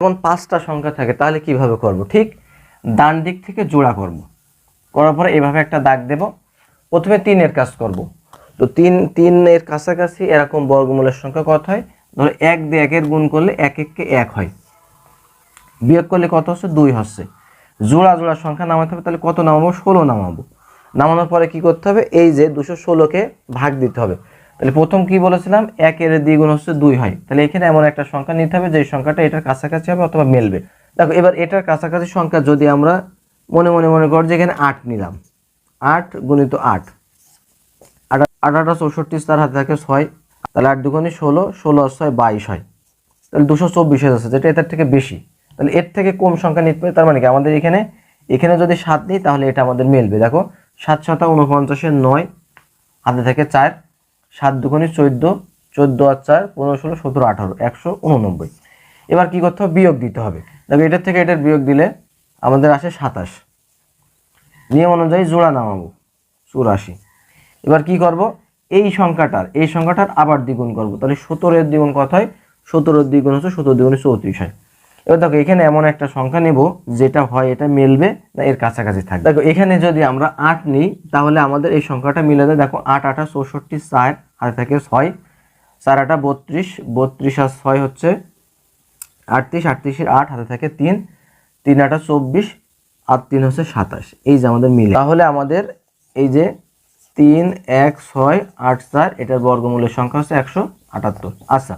যখন 5টা সংখ্যা থাকে তাহলে কিভাবে করব? ঠিক ডান দিক থেকে জোড়া করব, করার পরে এভাবে একটা দাগ দেব। প্রথমে 3-এর কাজ করব। তো 3-এর কাছাকাছি এরকম বর্গমূলের সংখ্যা কত হয়? ধরো 1 দিয়ে 1-এর গুণ করলে 1 কে 1 হয়, বিয়োগ করলে কত হচ্ছে? 2 হচ্ছে। জোড়া জোড়া সংখ্যা নামাতে হবে, তাহলে কত নামাবো? 16 নামাবো। নামানোর পরে কি করতে হবে? এই যে 216কে ভাগ দিতে হবে। তাহলে প্রথম কি বলেছিলাম? 1-এর দ্বিগুণ হচ্ছে 2 হয়। তাহলে এখানে এমন একটা সংখ্যা নিতে হবে যে সংখ্যাটা এটার কাছাকাছি হবে অথবা মিলবে। দেখো এবার এটার কাছাকাছি সংখ্যা যদি আমরা মনে কর যে এখানে 8 নিলাম, 8 গুণিত 8, 8 8 64, তার হাতে থাকে 6, তাহলে 8 দুগুণে 16, 16 আর 6 22 হয়। তাহলে 224 হয়ে যাচ্ছে, যেটা এটার থেকে বেশি। তাহলে এর থেকে কম সংখ্যা নিতে হবে, তার মানে কি আমাদের এখানে যদি 7 নিই তাহলে এটা আমাদের মিলবে। দেখো 7 7 49, 9 হাতে থেকে 4, 7 দুগুণে 14, 14 আর 4 15 16 17 18, 189। এবার কি করতে হবে? বিয়োগ দিতে হবে। দেখো এটার থেকে এটার বিয়োগ দিলে আমাদের আসে 27। নিয়ম অনুযায়ী জোড়া নামাবো 84। এবার কি করব? এই সংখ্যাটার আবার দ্বিগুণ করব। তাহলে 17-এর দ্বিগুণ কত হয়? 17-এর দ্বিগুণ হচ্ছে 17 দ্বিগুণে 34 হয়। এবার দেখো এখানে এমন একটা সংখ্যা নেব যেটা হয় এটা মিলবে না এর কাছাকাছি থাকবে। দেখো এখানে যদি আমরা 8 নিই তাহলে আমাদের এই সংখ্যাটা মিলে যায়। দেখো 8 8 64, 4 হাতে থাকে 6, 4 8 32, 32 আর 6 হচ্ছে 38, 38 এর 8 হাতে থাকে 3, 3 8 24 আর 3 হচ্ছে 27। এই যে আমাদের মিলে, তাহলে আমাদের এই যে 3 1 6 8 4 এটার বর্গমূলের সংখ্যা হচ্ছে 178। আচ্ছা,